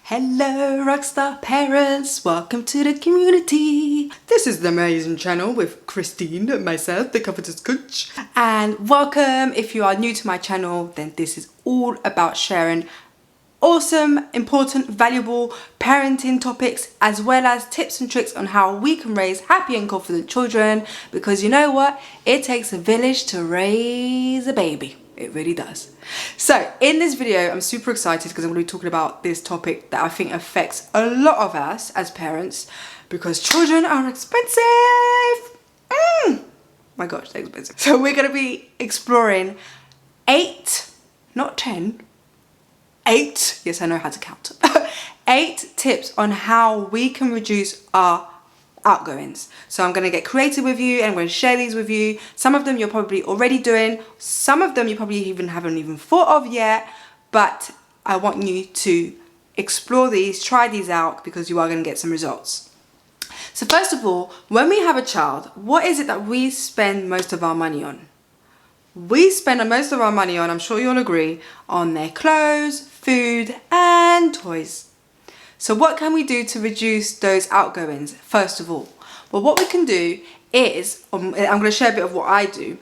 Hello Rockstar parents, welcome to the community. This is the amazing channel with Christine, myself, the Confidence Coach. And welcome, if you are new to my channel, then this is all about sharing awesome, important, valuable parenting topics as well as tips and tricks on how we can raise happy and confident children, because you know what? It takes a village to raise a baby. It really does. So in this video, I'm super excited because I'm going to be talking about this topic that I think affects a lot of us as parents, because children are expensive. My gosh, they're expensive. So we're going to be exploring 8, not 10, 8, yes, I know how to count, 8 tips on how we can reduce our outgoings. So I'm going to get creative with you and I'm going to share these with you. Some of them you're probably already doing, some of them you probably haven't even thought of yet, but I want you to explore these, try these out, because you are going to get some results. So first of all, when we have a child, what is it that we spend most of our money on? We spend most of our money on, I'm sure you'll agree, on their clothes, food and toys. So what can we do to reduce those outgoings, first of all? Well, what we can do is, I'm going to share a bit of what I do,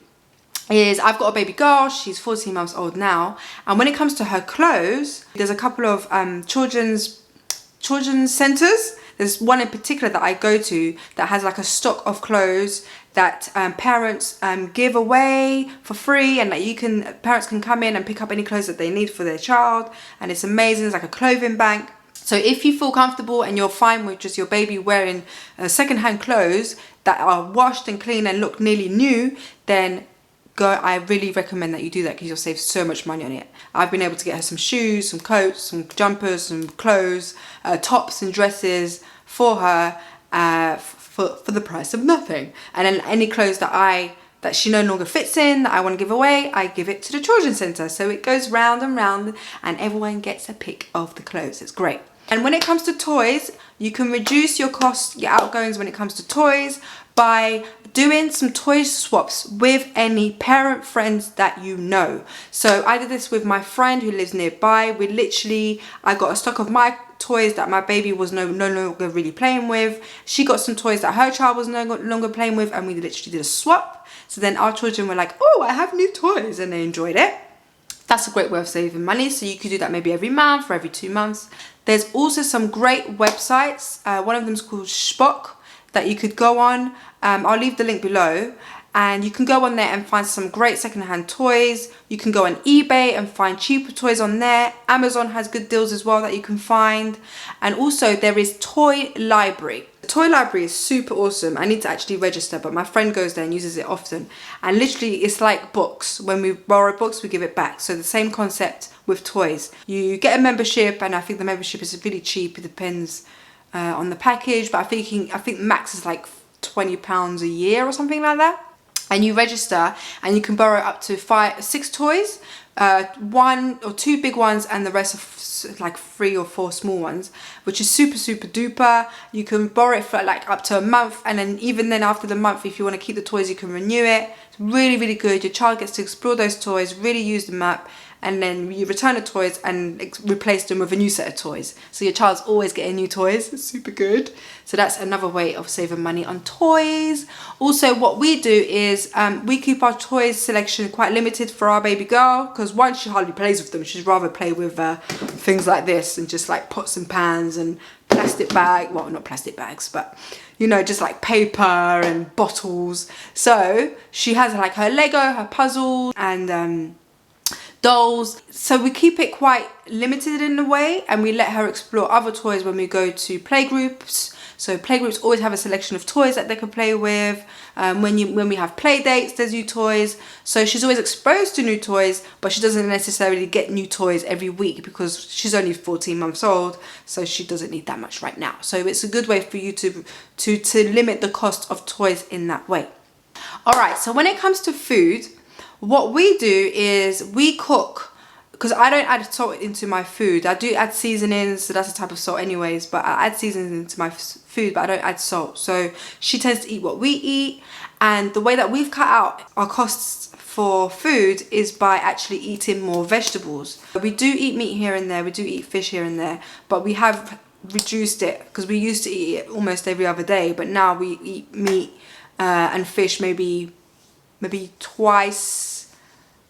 is I've got a baby girl, she's 14 months old now, and when it comes to her clothes, there's a couple of children's centres. There's one in particular that I go to that has like a stock of clothes that parents give away for free, and that parents can come in and pick up any clothes that they need for their child, and it's amazing. It's like a clothing bank. So if you feel comfortable and you're fine with just your baby wearing secondhand clothes that are washed and clean and look nearly new, then I really recommend that you do that, because you'll save so much money on it. I've been able to get her some shoes, some coats, some jumpers, some clothes, tops and dresses for her for the price of nothing. And then any clothes that she no longer fits in, that I want to give away, I give it to the children's centre. So it goes round and round and everyone gets a pick of the clothes. It's great. And when it comes to toys, you can reduce your costs, your outgoings when it comes to toys, by doing some toy swaps with any parent friends that you know. So I did this with my friend who lives nearby. I got a stock of my toys that my baby was no longer really playing with. She got some toys that her child was no longer playing with, and we literally did a swap. So then our children were like, oh, I have new toys, and they enjoyed it. That's a great way of saving money. So you could do that maybe every month or every 2 months. There's also some great websites. One of them is called Shpock that you could go on. I'll leave the link below. And you can go on there and find some great secondhand toys. You can go on eBay and find cheaper toys on there. Amazon has good deals as well that you can find. And also there is Toy Library. The Toy Library is super awesome. I need to actually register, but my friend goes there and uses it often. And literally it's like books. When we borrow books, we give it back. So the same concept with toys. You get a membership, and I think the membership is really cheap. It depends on the package, but I think max is like £20 a year or something like that. And you register and you can borrow up to 6 toys, 1 or 2 big ones and the rest of like 3 or 4 small ones, which is super duper. You can borrow it for like up to a month, and then even then after the month, if you want to keep the toys, you can renew it. It's really good. Your child gets to explore those toys, really use them up, and then you return the toys and replace them with a new set of toys. So your child's always getting new toys. It's super good. So that's another way of saving money on toys. Also, what we do is we keep our toys selection quite limited for our baby girl, because one, she hardly plays with them. She'd rather play with things like this and just like pots and pans and plastic bag, well, not plastic bags, but you know, just like paper and bottles. So she has like her Lego, her puzzles, and dolls. So we keep it quite limited in a way, and we let her explore other toys when we go to playgroups. So playgroups always have a selection of toys that they can play with. When we have play dates, there's new toys. So she's always exposed to new toys, but she doesn't necessarily get new toys every week because she's only 14 months old, so she doesn't need that much right now. So it's a good way for you to limit the cost of toys in that way. All right, so when it comes to food, what we do is we cook, because I don't add salt into my food. I do add seasonings, so that's a type of salt anyways, but I add seasonings into my food, but I don't add salt. So she tends to eat what we eat, and the way that we've cut out our costs for food is by actually eating more vegetables. We do eat meat here and there, we do eat fish here and there, but we have reduced it because we used to eat it almost every other day, but now we eat meat and fish maybe twice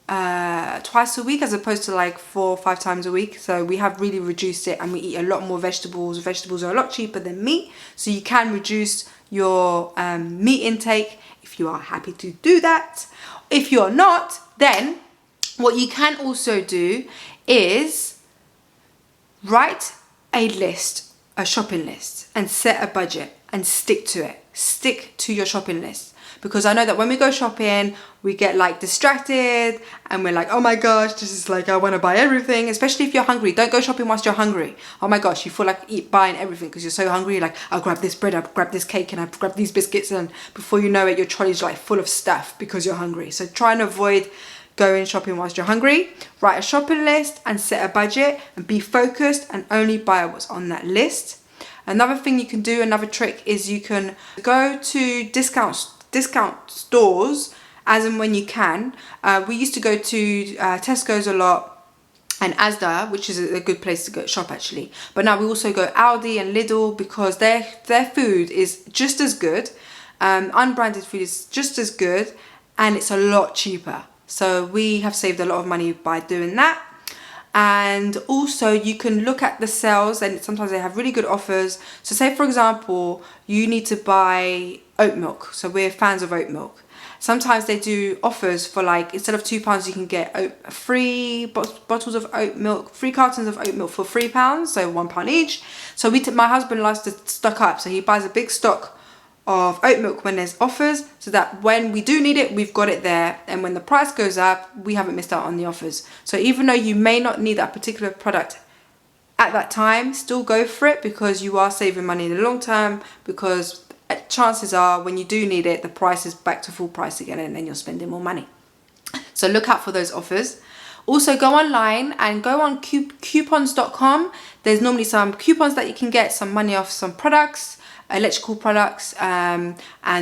a week as opposed to like 4 or 5 times a week. So we have really reduced it, and we eat a lot more vegetables. Vegetables are a lot cheaper than meat, so you can reduce your meat intake if you are happy to do that. If you're not, then what you can also do is write a list, a shopping list, and set a budget and stick to it. Stick to your shopping list, because I know that when we go shopping, we get like distracted and we're like, oh my gosh, this is like, I want to buy everything. Especially if you're hungry. Don't go shopping whilst you're hungry. Oh my gosh, you feel like buying everything because you're so hungry. You're like, I'll grab this bread, I'll grab this cake, and I'll grab these biscuits, and before you know it, your trolley's like full of stuff because you're hungry. So try and avoid going shopping whilst you're hungry. Write a shopping list and set a budget, and be focused and only buy what's on that list. Another thing you can do, another trick, is you can go to discount stores as and when you can. We used to go to Tesco's a lot and Asda, which is a good place to go shop actually. But now we also go Aldi and Lidl because their food is just as good. Unbranded food is just as good, and it's a lot cheaper. So we have saved a lot of money by doing that. And also you can look at the sales, and sometimes they have really good offers. So say for example, you need to buy oat milk. So we're fans of oat milk. Sometimes they do offers for like, instead of £2, you can get 3 bottles of oat milk, 3 cartons of oat milk for £3, so £1 each. So my husband likes to stock up, so he buys a big stock of oat milk when there's offers, so that when we do need it, we've got it there, and when the price goes up, we haven't missed out on the offers. So even though you may not need that particular product at that time, still go for it, because you are saving money in the long term, because chances are when you do need it, the price is back to full price again, and then you're spending more money. So look out for those offers. Also go online and go on coupons.com. There's normally some coupons that you can get some money off some products, electrical products, and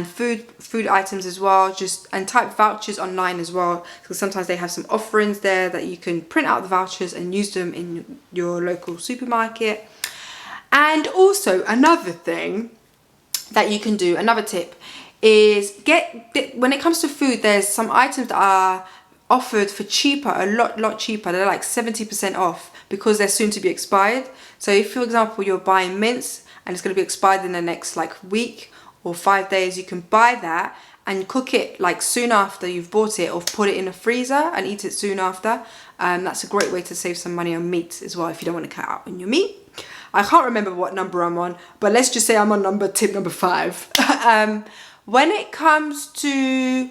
food items as well. And type vouchers online as well, because sometimes they have some offerings there that you can print out the vouchers and use them in your local supermarket. And also another thing that you can do, another tip, is when it comes to food, there's some items that are offered for cheaper, a lot cheaper. They're like 70% off because they're soon to be expired. So if, for example, you're buying mince and it's going to be expired in the next like week or 5 days, you can buy that and cook it like soon after you've bought it, or put it in a freezer and eat it soon after. That's a great way to save some money on meat as well, if you don't want to cut out on your meat. I can't remember what number I'm on, but let's just say I'm on tip number 5. When it comes to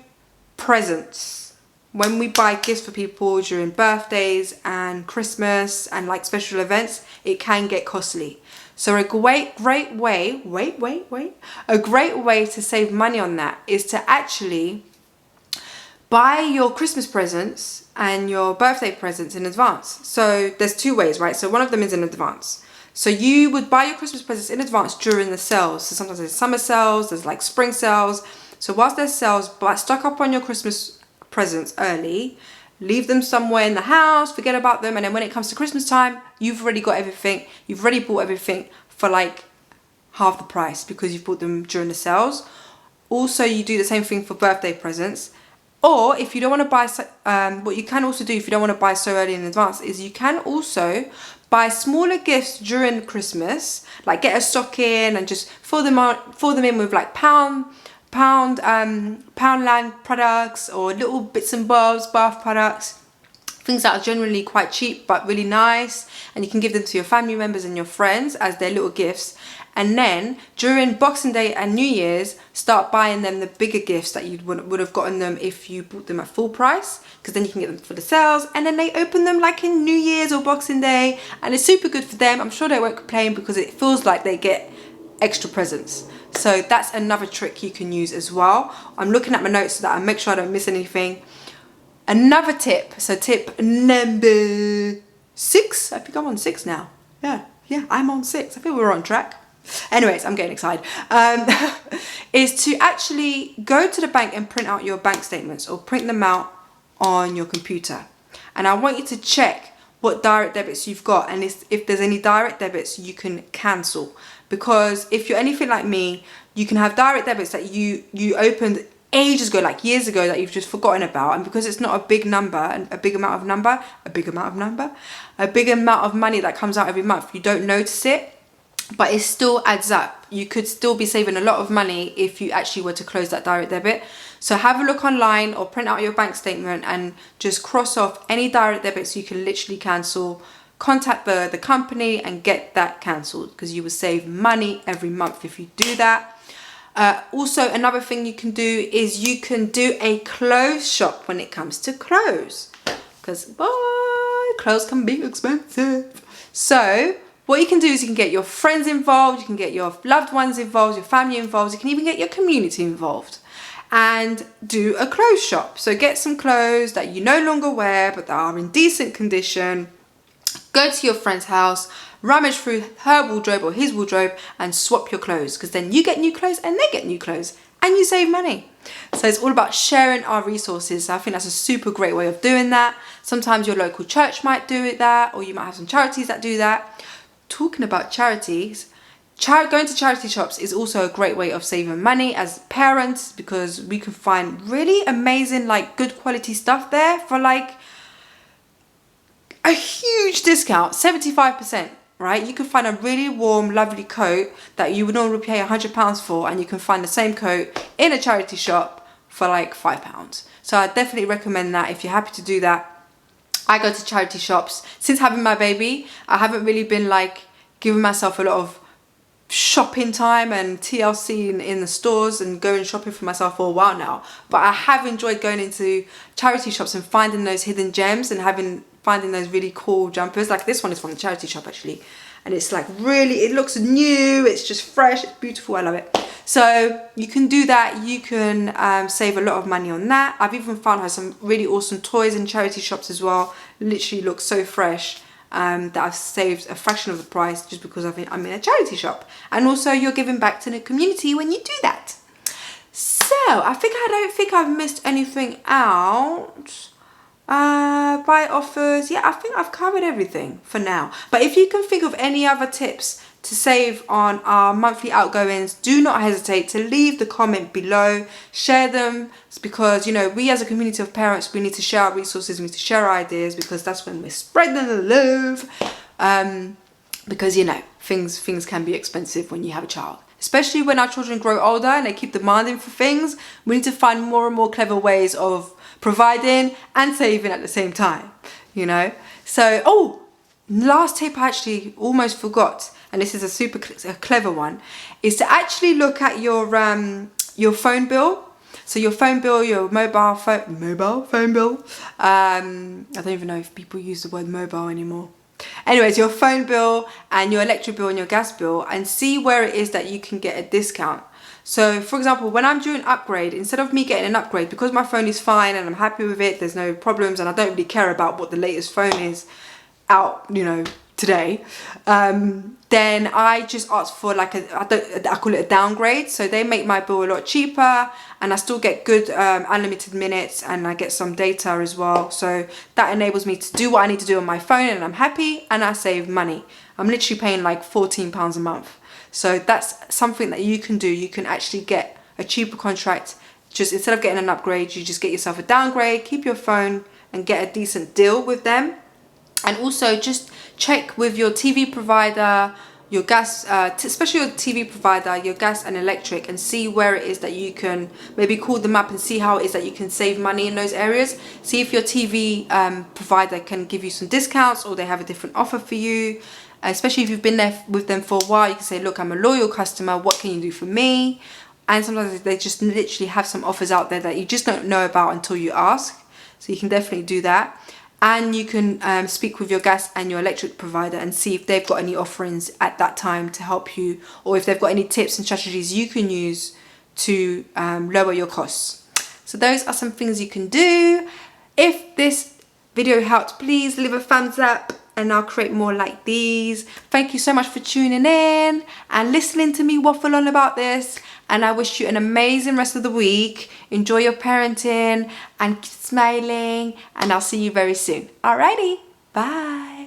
presents, when we buy gifts for people during birthdays and Christmas and like special events, it can get costly. So a great way to save money on that is to actually buy your Christmas presents and your birthday presents in advance. So there's 2 ways, right? So one of them is in advance. So you would buy your Christmas presents in advance during the sales. So sometimes there's summer sales, there's like spring sales. So whilst there's sales, stock up on your Christmas presents early, leave them somewhere in the house, forget about them, and then when it comes to Christmas time, you've already got everything, you've already bought everything for like half the price because you've bought them during the sales. Also, you do the same thing for birthday presents. Or if you don't want to buy, what you can also do if you don't want to buy so early in advance is you can also buy smaller gifts during Christmas, like get a stocking and just fill them in with like Poundland products or little bits and bobs, bath products, things that are generally quite cheap but really nice, and you can give them to your family members and your friends as their little gifts. And then during Boxing Day and New Year's, start buying them the bigger gifts that you would have gotten them if you bought them at full price, because then you can get them for the sales, and then they open them like in New Year's or Boxing Day, and it's super good for them. I'm sure they won't complain because it feels like they get extra presents. So that's another trick you can use as well. I'm looking at my notes so that I make sure I don't miss anything. Another tip, so tip number 6, I think I'm on 6 now. Yeah, I'm on 6. I think we're on track. Anyways, I'm getting excited. Is to actually go to the bank and print out your bank statements, or print them out on your computer. And I want you to check what direct debits you've got, and if there's any direct debits you can cancel. Because if you're anything like me, you can have direct debits that you opened ages ago, like years ago, that you've just forgotten about, and because it's not a big number and a big amount of money that comes out every month, you don't notice it, but it still adds up. You could still be saving a lot of money if you actually were to close that direct debit. So have a look online or print out your bank statement and just cross off any direct debits you can literally cancel. Contact the company and get that cancelled, because you will save money every month if you do that. Also, another thing you can do is you can do a clothes shop when it comes to clothes, because clothes can be expensive. So what you can do is you can get your friends involved, you can get your loved ones involved, your family involved, you can even get your community involved and do a clothes shop. So get some clothes that you no longer wear but that are in decent condition. Go to your friend's house, rummage through her wardrobe or his wardrobe and swap your clothes, because then you get new clothes and they get new clothes and you save money. So it's all about sharing our resources. I think that's a super great way of doing that. Sometimes your local church might do that, or you might have some charities that do that. Talking about charities, going to charity shops is also a great way of saving money as parents, because we can find really amazing, like, good quality stuff there for like a huge discount, 75%, right? You can find a really warm, lovely coat that you would normally pay £100 for, and you can find the same coat in a charity shop for like £5. So I definitely recommend that if you're happy to do that. I go to charity shops. Since having my baby, I haven't really been like giving myself a lot of shopping time and TLC in the stores and going shopping for myself for a while now, but I have enjoyed going into charity shops and finding those hidden gems and finding those really cool jumpers. Like this one is from the charity shop actually, and it's like really, it looks new, it's just fresh, it's beautiful, I love it. So you can do that. You can save a lot of money on that. I've even found some really awesome toys in charity shops as well. Literally looks so fresh. That I've saved a fraction of the price just because I'm in a charity shop. And also you're giving back to the community when you do that. So I don't think I've missed anything out. Buy offers, yeah, I think I've covered everything for now. But if you can think of any other tips to save on our monthly outgoings, do not hesitate to leave the comment below. Share them, because you know, we as a community of parents, we need to share our resources, we need to share our ideas, because that's when we're spreading the love. Because you know, things can be expensive when you have a child, especially when our children grow older and they keep demanding for things. We need to find more and more clever ways of providing and saving at the same time, you know. So last tip I actually almost forgot, and this is a clever one, is to actually look at your phone bill. So your phone bill, your mobile phone bill. I don't even know if people use the word mobile anymore. Anyways, your phone bill and your electric bill and your gas bill, and see where it is that you can get a discount. So for example, when I'm doing upgrade, instead of me getting an upgrade, because my phone is fine and I'm happy with it, there's no problems, and I don't really care about what the latest phone is out, you know, today, then I just ask for like I call it a downgrade. So they make my bill a lot cheaper, and I still get good unlimited minutes, and I get some data as well. So that enables me to do what I need to do on my phone, and I'm happy and I save money. I'm literally paying like £14 a month. So that's something that you can do. You can actually get a cheaper contract. Just instead of getting an upgrade, you just get yourself a downgrade, keep your phone and get a decent deal with them. And also just check with your TV provider, your gas, especially your TV provider, your gas and electric, and see where it is that you can maybe call them up and see how it is that you can save money in those areas. See if your TV provider can give you some discounts, or they have a different offer for you. Especially if you've been there with them for a while, you can say, look, I'm a loyal customer, what can you do for me? And sometimes they just literally have some offers out there that you just don't know about until you ask. So you can definitely do that. And you can speak with your gas and your electric provider and see if they've got any offerings at that time to help you, or if they've got any tips and strategies you can use to lower your costs. So those are some things you can do. If this video helped, please leave a thumbs up. and I'll create more like these. Thank you so much for tuning in and listening to me waffle on about this. And I wish you an amazing rest of the week. Enjoy your parenting and keep smiling. And I'll see you very soon. Alrighty, bye.